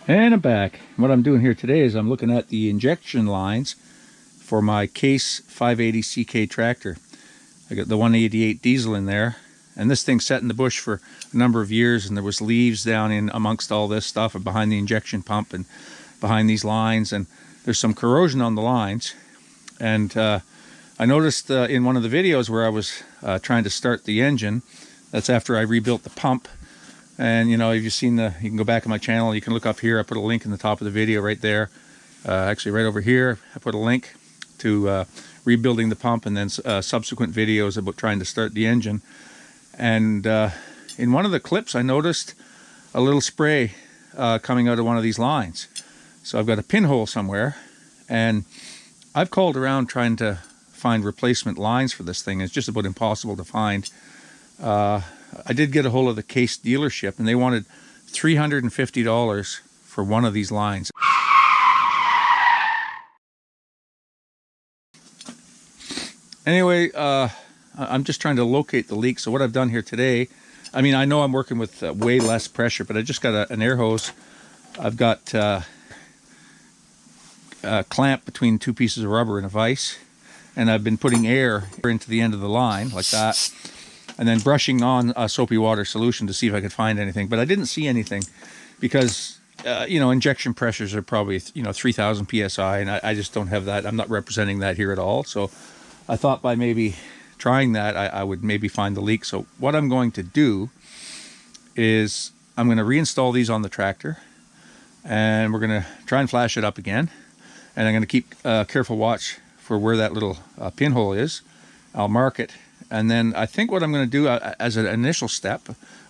And I'm back. What I'm doing here today is I'm looking at the injection lines for my Case 580 CK tractor. I got the 188 diesel in there, and this thing sat in the bush for a number of years, and there was leaves down in amongst all this stuff and behind the injection pump and behind these lines, and there's some corrosion on the lines. And I noticed in one of the videos where I was trying to start the engine, that's after I rebuilt the pump. And you know, if you've seen you can go back on my channel, you can look up here. I put a link in the top of the video right there. Actually right over here, I put a link to rebuilding the pump, and then subsequent videos about trying to start the engine. And in one of the clips, I noticed a little spray coming out of one of these lines. So I've got a pinhole somewhere, and I've called around trying to find replacement lines for this thing. It's just about impossible to find. I did get a hold of the Case dealership, and they wanted $350 for one of these lines. Anyway, I'm just trying to locate the leak. So what I've done here today, I mean, I know I'm working with way less pressure, but I just got an air hose. I've got a clamp between two pieces of rubber and a vise, and I've been putting air into the end of the line like that, and then brushing on a soapy water solution to see if I could find anything. But I didn't see anything because, you know, injection pressures are probably, 3,000 PSI, and I just don't have that. I'm not representing that here at all. So I thought by maybe trying that, I would maybe find the leak. So what I'm going to do is I'm going to reinstall these on the tractor, and we're going to try and flash it up again. And I'm going to keep careful watch for where that little pinhole is. I'll mark it. And then I think what I'm going to do as an initial step,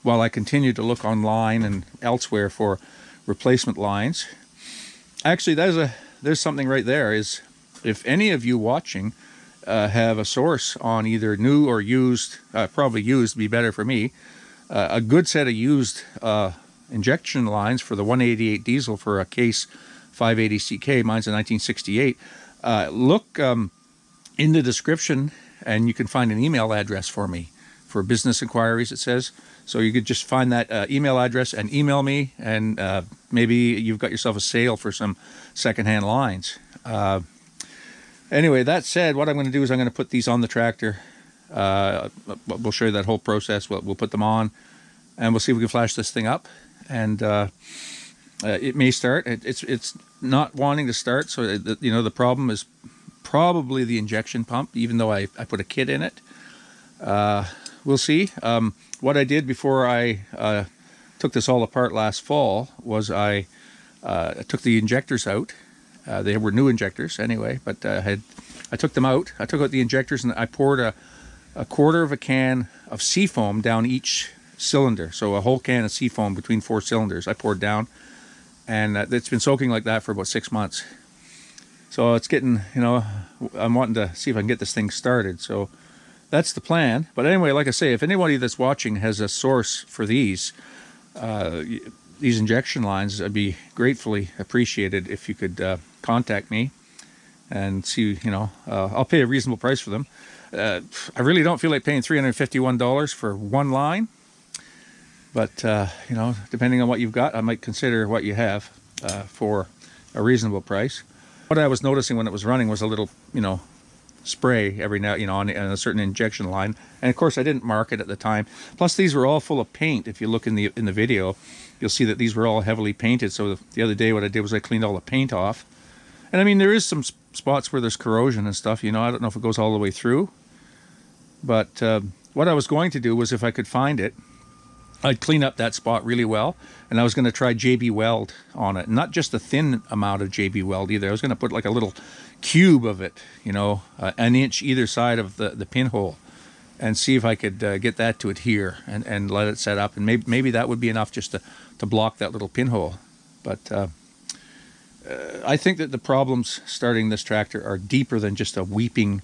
while I continue to look online and elsewhere for replacement lines, actually there's something right there. Is if any of you watching have a source on either new or used, probably used would be better for me, a good set of used injection lines for the 188 diesel for a Case 580 CK, mine's a 1968, look in the description, and you can find an email address for me for business inquiries, it says. So you could just find that email address and email me, and maybe you've got yourself a sale for some secondhand lines. Anyway, that said, what I'm going to do is I'm going to put these on the tractor. We'll show you that whole process. We'll put them on, and we'll see if we can flash this thing up. And it may start. It's not wanting to start, so the problem is probably the injection pump, even though I put a kit in it. We'll see. What I did before I took this all apart last fall was I took the injectors out. They were new injectors anyway, but I took them out. I took out the injectors, and I poured a quarter of a can of seafoam down each cylinder. So a whole can of seafoam between 4 cylinders I poured down, and it's been soaking like that for about 6 months. So it's getting, I'm wanting to see if I can get this thing started. So that's the plan. But anyway, like I say, if anybody that's watching has a source for these injection lines, I'd be gratefully appreciated if you could contact me and see, I'll pay a reasonable price for them. I really don't feel like paying $351 for one line. But, depending on what you've got, I might consider what you have for a reasonable price. What I was noticing when it was running was a little, spray every now, on a certain injection line. And of course, I didn't mark it at the time. Plus, these were all full of paint. If you look in the video, you'll see that these were all heavily painted. So the other day, what I did was I cleaned all the paint off. And I mean, there is some spots where there's corrosion and stuff. I don't know if it goes all the way through. But what I was going to do was, if I could find it, I'd clean up that spot really well, and I was going to try JB Weld on it. Not just a thin amount of JB Weld either. I was going to put like a little cube of it, an inch either side of the pinhole, and see if I could get that to adhere and let it set up. And maybe that would be enough just to block that little pinhole. But I think that the problems starting this tractor are deeper than just a weeping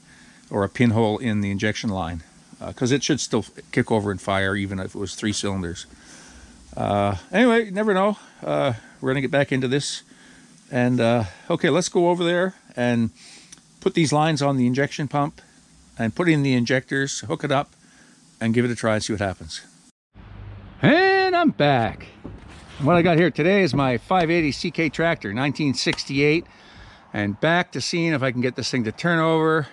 or a pinhole in the injection line. Because it should still kick over and fire even if it was 3 cylinders. Anyway, you never know. We're going to get back into this. And, okay, let's go over there and put these lines on the injection pump and put in the injectors, hook it up, and give it a try and see what happens. And I'm back. What I got here today is my 580 CK tractor, 1968, and back to seeing if I can get this thing to turn over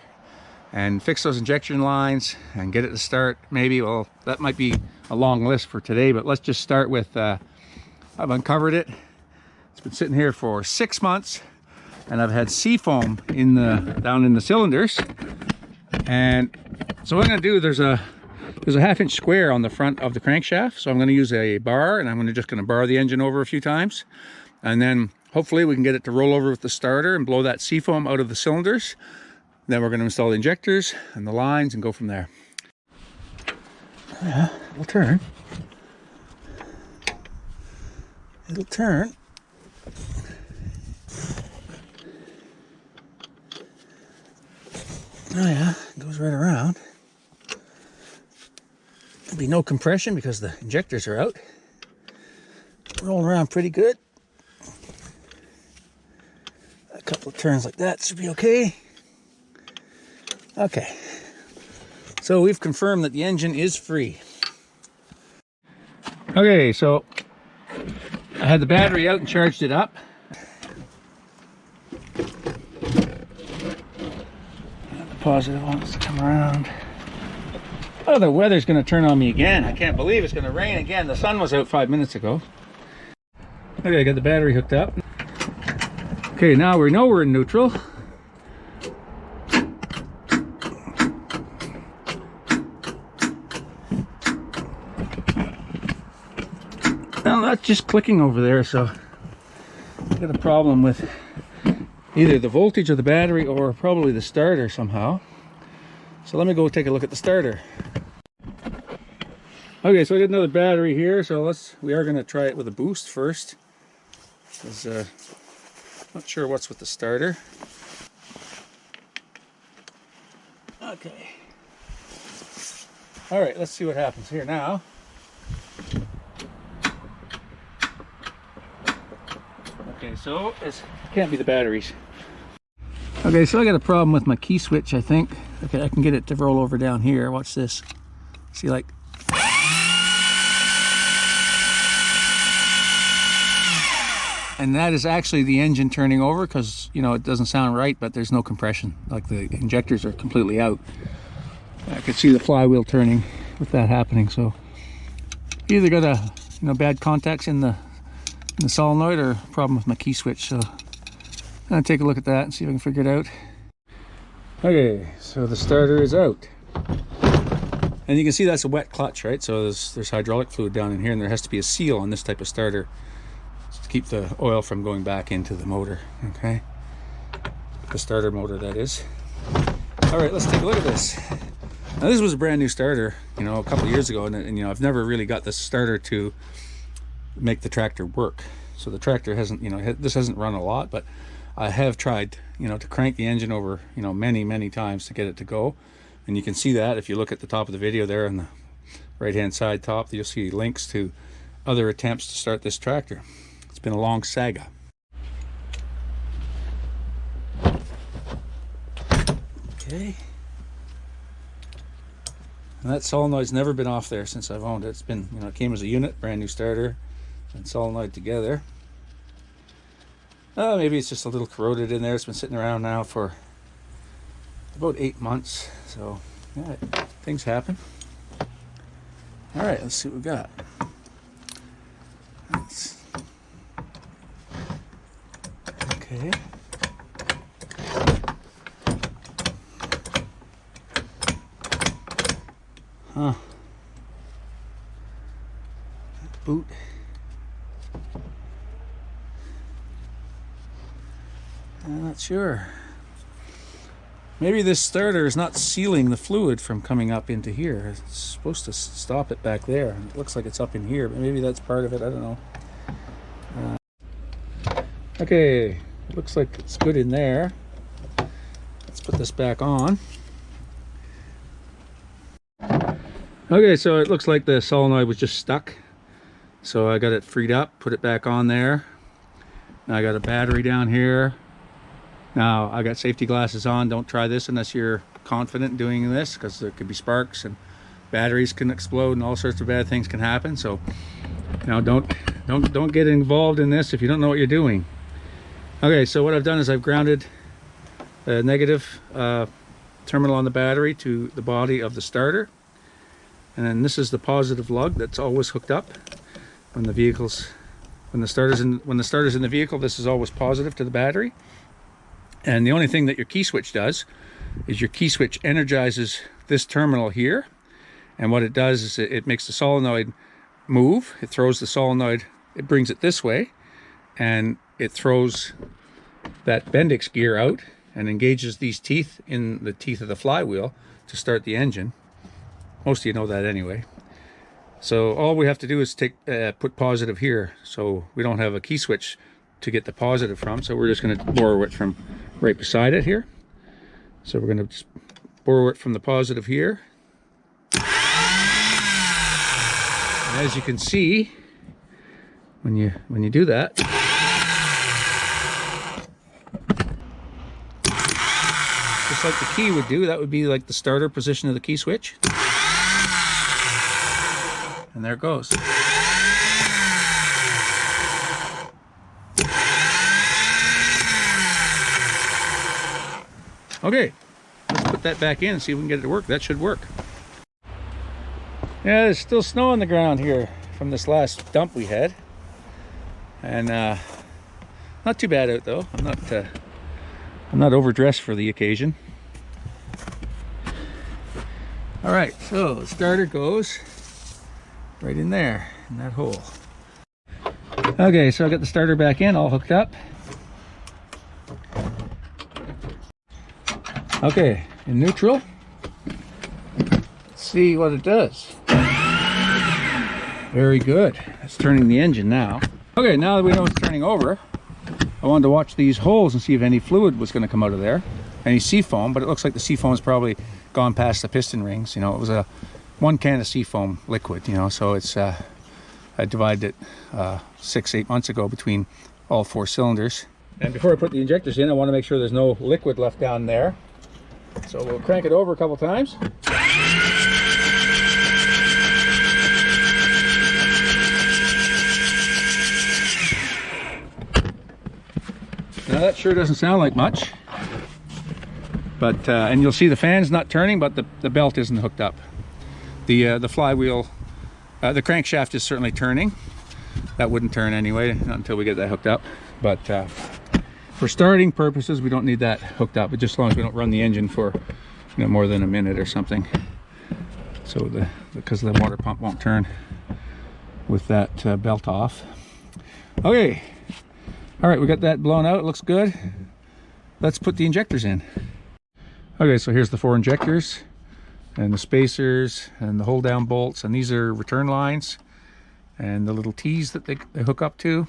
and fix those injection lines and get it to start. Maybe, well, that might be a long list for today, but let's just start with, I've uncovered it. It's been sitting here for 6 months, and I've had seafoam down in the cylinders. And so what I'm going to do, there's a 1/2 inch square on the front of the crankshaft, so I'm going to use a bar, and I'm just going to bar the engine over a few times, and then hopefully we can get it to roll over with the starter and blow that seafoam out of the cylinders. Then we're going to install the injectors and the lines and go from there. Yeah, it'll turn. It'll turn. Oh yeah, it goes right around. There'll be no compression because the injectors are out. Rolling around pretty good. A couple of turns like that should be okay. Okay, so we've confirmed that the engine is free. Okay, so I had the battery out and charged it up. And the positive wants to come around. Oh, the weather's going to turn on me again. I can't believe it's going to rain again. The sun was out 5 minutes ago. Okay, I got the battery hooked up. Okay, now we know we're in neutral. Now that's just clicking over there, so I've got a problem with either the voltage of the battery or probably the starter somehow. So let me go take a look at the starter. Okay, so I got another battery here, so we are going to try it with a boost first. Because not sure what's with the starter. Okay. All right, let's see what happens here now. Okay, so it can't be the batteries. Okay, so I got a problem with my key switch, I think. Okay, I can get it to roll over down here. Watch this. See, like... And that is actually the engine turning over because, you know, it doesn't sound right, but there's no compression. Like the injectors are completely out. I could see the flywheel turning with that happening. So either got bad contacts in the solenoid or a problem with my key switch. So I'm gonna take a look at that and see if I can figure it out. Okay, so the starter is out. And you can see that's a wet clutch, right? So there's hydraulic fluid down in here, and there has to be a seal on this type of starter to keep the oil from going back into the motor, okay? The starter motor, that is. All right, let's take a look at this. Now this was a brand new starter, you know, a couple of years ago, and you know, I've never really got this starter to make the tractor work. So the tractor hasn't, you know, this hasn't run a lot, but I have tried, you know, to crank the engine over, you know, many times to get it to go. And you can see that if you look at the top of the video there on the right hand side top, you'll see links to other attempts to start this tractor. It's been a long saga. Okay. And that solenoid's never been off there since I've owned it. It's been, you know, it came as a unit, brand new starter and solenoid together. Maybe it's just a little corroded in there. It's been sitting around now for about 8 months. So, yeah, things happen. All right, let's see what we got. Okay. Huh. Boot. I'm not sure. Maybe this starter is not sealing the fluid from coming up into here. It's supposed to stop it back there. It looks like it's up in here, but maybe that's part of it. I don't know. Okay, it looks like it's good in there. Let's put this back on. Okay, so it looks like the solenoid was just stuck. So I got it freed up, put it back on there. Now I got a battery down here. Now I got safety glasses on. Don't try this unless you're confident in doing this, because there could be sparks and batteries can explode and all sorts of bad things can happen. So now don't Don't get involved in this if you don't know what you're doing. Okay, so what I've done is I've grounded a negative terminal on the battery to the body of the starter, and then this is the positive lug that's always hooked up when the starter's in the vehicle. This is always positive to the battery, and the only thing that your key switch does is your key switch energizes this terminal here, and what it does is it makes the solenoid move. It throws the solenoid, it brings it this way, and it throws that Bendix gear out and engages these teeth in the teeth of the flywheel to start the engine. Most of you know that anyway. So all we have to do is put positive here, so we don't have a key switch to get the positive from. So we're just going to borrow it from right beside it here. So we're going to just borrow it from the positive here. And as you can see, when you do that, just like the key would do, that would be like the starter position of the key switch. And there it goes. Okay, let's put that back in and see if we can get it to work. That should work. Yeah, there's still snow on the ground here from this last dump we had. And not too bad out though. I'm not overdressed for the occasion. All right, so the starter goes right in there, in that hole. Okay, so I got the starter back in, all hooked up. Okay, in neutral. Let's see what it does. Very good. It's turning the engine now. Okay, now that we know it's turning over, I wanted to watch these holes and see if any fluid was going to come out of there. Any seafoam, but it looks like the seafoam's probably gone past the piston rings. You know, it was a 1 can of seafoam liquid, you know, so it's I divided it 6-8 months ago between all 4 cylinders. And before I put the injectors in, I want to make sure there's no liquid left down there. So we'll crank it over a couple times. Now that sure doesn't sound like much, but and you'll see the fan's not turning, but the belt isn't hooked up. The flywheel, the crankshaft is certainly turning. That wouldn't turn anyway, not until we get that hooked up. But for starting purposes, we don't need that hooked up, but just as long as we don't run the engine for more than a minute or something. So because the water pump won't turn with that belt off. Okay, all right, we got that blown out. It looks good. Let's put the injectors in. Okay, so here's the 4 injectors and the spacers and the hold down bolts, and these are return lines and the little T's that they hook up to.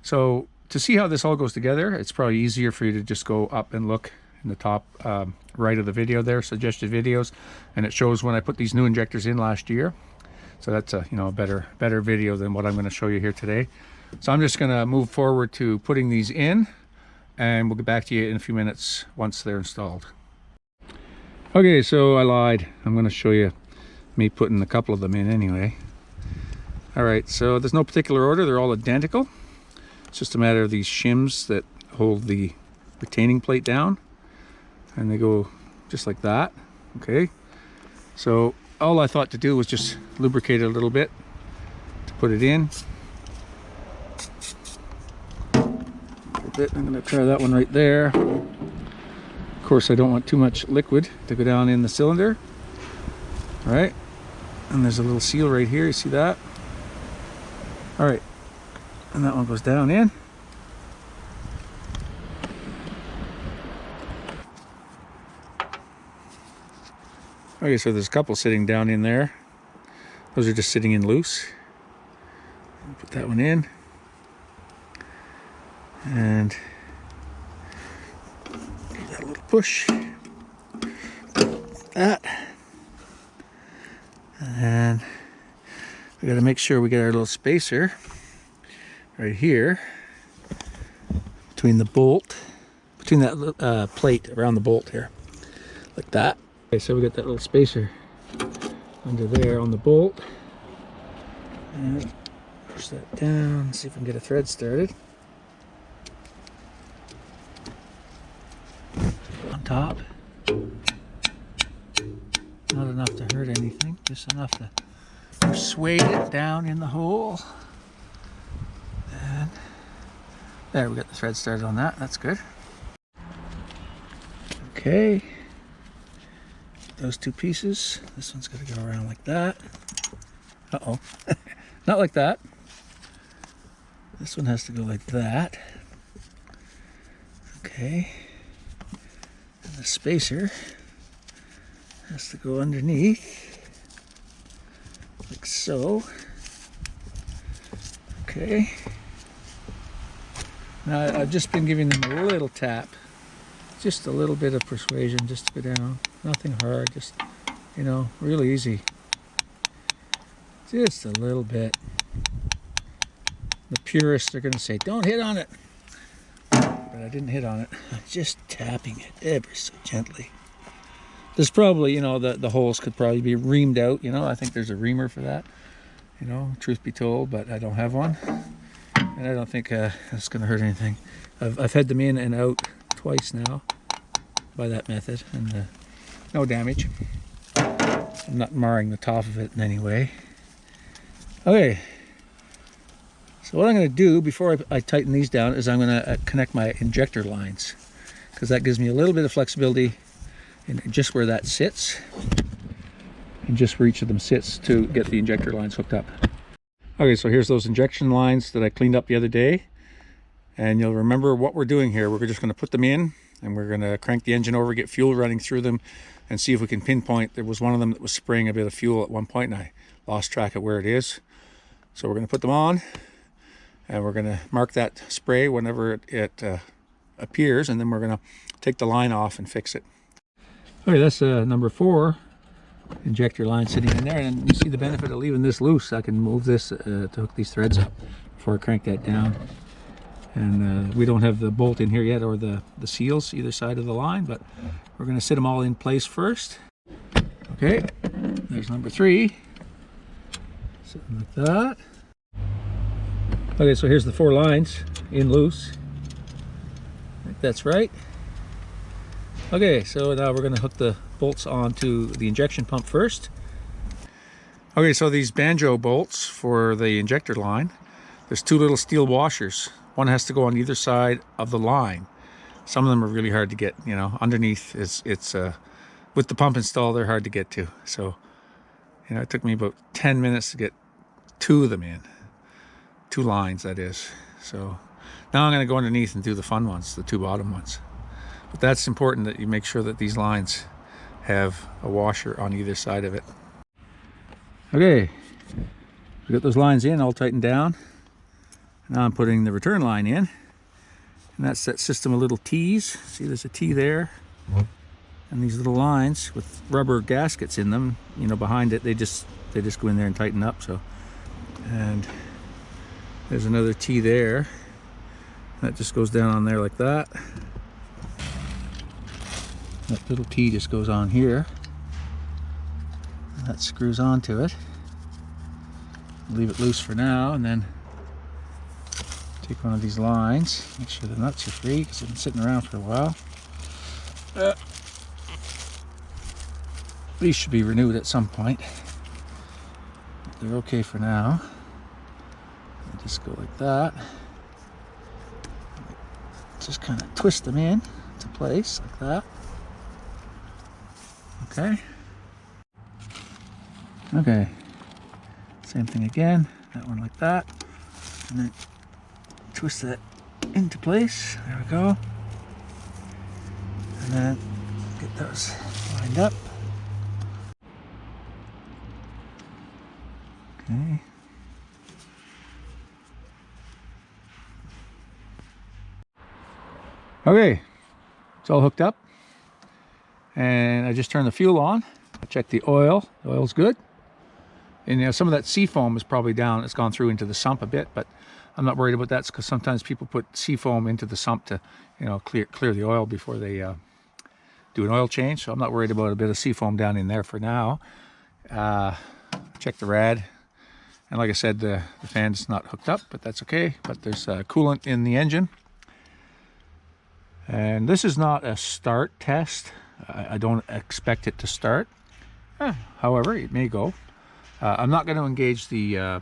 So to see how this all goes together, it's probably easier for you to just go up and look in the top right of the video there, suggested videos, and it shows when I put these new injectors in last year. So that's a a better video than what I'm going to show you here today. So I'm just going to move forward to putting these in, and we'll get back to you in a few minutes once they're installed. Okay, so I lied. I'm going to show you me putting a couple of them in anyway. All right, so there's no particular order. They're all identical. It's just a matter of these shims that hold the retaining plate down, and they go just like that. Okay, so all I thought to do was just lubricate it a little bit to put it in. I'm going to try that one right there. Of course, I don't want too much liquid to go down in the cylinder. All right, and there's a little seal right here. You see that? All right, and that one goes down in. Okay, so there's a couple sitting down in there. Those are just sitting in loose. Put that one in. And give that a little push. That. And we got to make sure we get our little spacer right here between the bolt, between that plate around the bolt here, like that. Okay, so we got that little spacer under there on the bolt. And Push that down, see if we can get a thread started. On top. Not enough to hurt anything, just enough to persuade it down in the hole. And there, we got the thread started on that. That's good. Okay. Those two pieces. This one's got to go around like that. Uh-oh. Not like that. This one has to go like that. Okay. And the spacer has to go underneath. Like so. Okay. Now I've just been giving them a little tap. Just a little bit of persuasion just to go down. Nothing hard, just, you know, really easy. Just a little bit. The purists are going to say, don't hit on it. But I didn't hit on it. I'm just tapping it ever so gently. There's probably, you know, the holes could probably be reamed out. You know, I think there's a reamer for that. You know, truth be told, but I don't have one. And I don't think that's going to hurt anything. I've had them in and out twice now by that method, and no damage. I'm not marring the top of it in any way. Okay, so what I'm going to do before I tighten these down is I'm going to connect my injector lines, because that gives me a little bit of flexibility in just where that sits and just where each of them sits to get the injector lines hooked up. Okay, so here's those injection lines that I cleaned up the other day. And you'll remember what we're doing here. We're just going to put them in, and we're going to crank the engine over, get fuel running through them, and see if we can pinpoint. There was one of them that was spraying a bit of fuel at one point, and I lost track of where it is. So we're going to put them on, and we're going to mark that spray whenever it appears, and then we're going to take the line off and fix it. Okay, that's number 4 injector line sitting in there, and you see the benefit of leaving this loose. I can move this to hook these threads up before I crank that down. And we don't have the bolt in here yet, or the seals either side of the line, but we're going to sit them all in place first. Okay, there's number 3. Sitting like that. Okay, so here's the 4 lines in loose. I think that's right. Okay, so now we're going to hook the bolts onto the injection pump first. Okay, so these banjo bolts for the injector line, there's 2 little steel washers. One has to go on either side of the line. Some of them are really hard to get, you know, underneath it's with the pump installed, they're hard to get to. So, you know, it took me about 10 minutes to get 2 of them in. 2 lines, that is. So now I'm going to go underneath and do the fun ones, the 2 bottom ones. But that's important that you make sure that these lines have a washer on either side of it. Okay, we got those lines in, all tightened down. Now I'm putting the return line in, and that's that system of little T's. See, there's a T there, and these little lines with rubber gaskets in them, you know, behind it, they just go in there and tighten up. So, and there's another T there that just goes down on there like that. That little T just goes on here, and that screws onto it. Leave it loose for now, and then take one of these lines, make sure the nuts are free because they've been sitting around for a while. These should be renewed at some point. They're okay for now. I'll just go like that. Just kind of twist them in to place like that. Okay. Okay. Same thing again. That one like that. And then twist that into place. There we go. And then get those lined up. Okay. Okay, it's all hooked up. And I just turned the fuel on. I checked the oil. The oil's good. And you know, some of that sea foam is probably down. It's gone through into the sump a bit, but I'm not worried about that because sometimes people put sea foam into the sump to, you know, clear the oil before they do an oil change. So I'm not worried about a bit of sea foam down in there for now. Check the rad. And like I said, the fan's not hooked up, but that's okay. But there's coolant in the engine. And this is not a start test. I don't expect it to start. However, it may go. I'm not going to engage the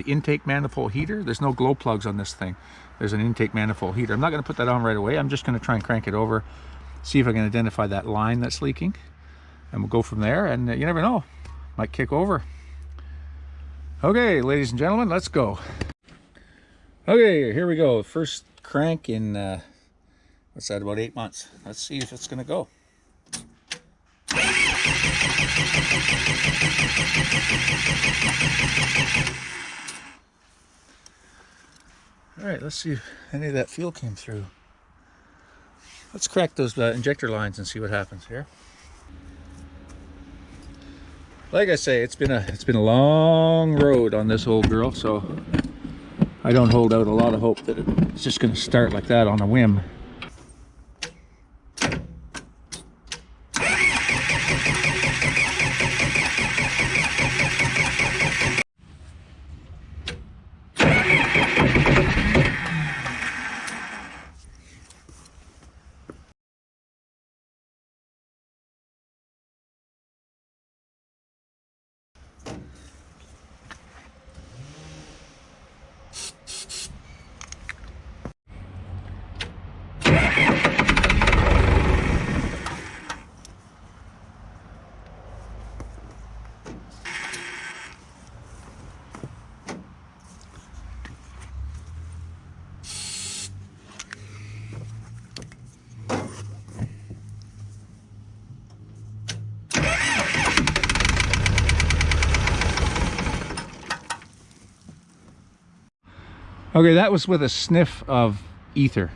intake manifold heater. There's no glow plugs on this thing. There's an intake manifold heater. I'm not going to put that on right away. I'm just going to try and crank it over, see if I can identify that line that's leaking, and we'll go from there. And you never know, might kick over. Okay, ladies and gentlemen, let's go. Okay, here we go. First crank in what's that, about 8 months. Let's see if it's going to go. All right, let's see if any of that fuel came through. Let's crack those injector lines and see what happens here. Like I say, it's been a long road on this old girl, so I don't hold out a lot of hope that it's just going to start like that on a whim. Okay, that was with a sniff of ether.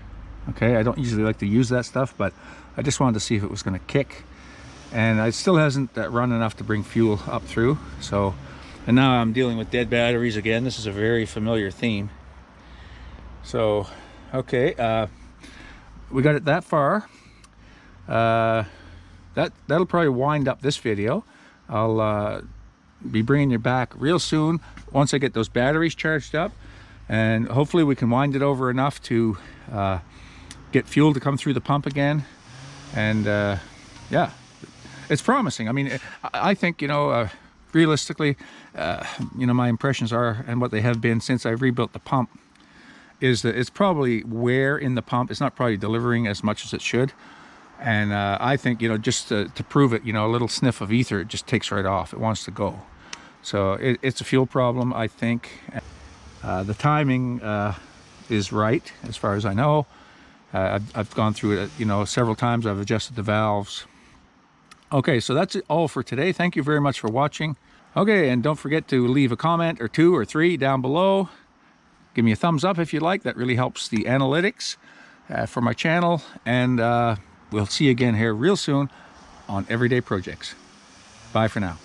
Okay, I don't usually like to use that stuff, but I just wanted to see if it was going to kick. And it still hasn't run enough to bring fuel up through. So, and now I'm dealing with dead batteries again. This is a very familiar theme. So, okay, we got it that far. That'll probably wind up this video. I'll be bringing you back real soon once I get those batteries charged up. And hopefully we can wind it over enough to get fuel to come through the pump again. And yeah, it's promising. I mean, I think, you know, realistically, you know, my impressions are, and what they have been since I rebuilt the pump, is that it's probably wear in the pump. It's not probably delivering as much as it should. And I think, you know, just to prove it, you know, a little sniff of ether, it just takes right off. It wants to go. So it's a fuel problem, I think. The timing is right, as far as I know. I've gone through it, you know, several times. I've adjusted the valves. Okay, so that's all for today. Thank you very much for watching. Okay, and don't forget to leave a comment or 2 or 3 down below. Give me a thumbs up if you like. That really helps the analytics for my channel. And we'll see you again here real soon on Everyday Projects. Bye for now.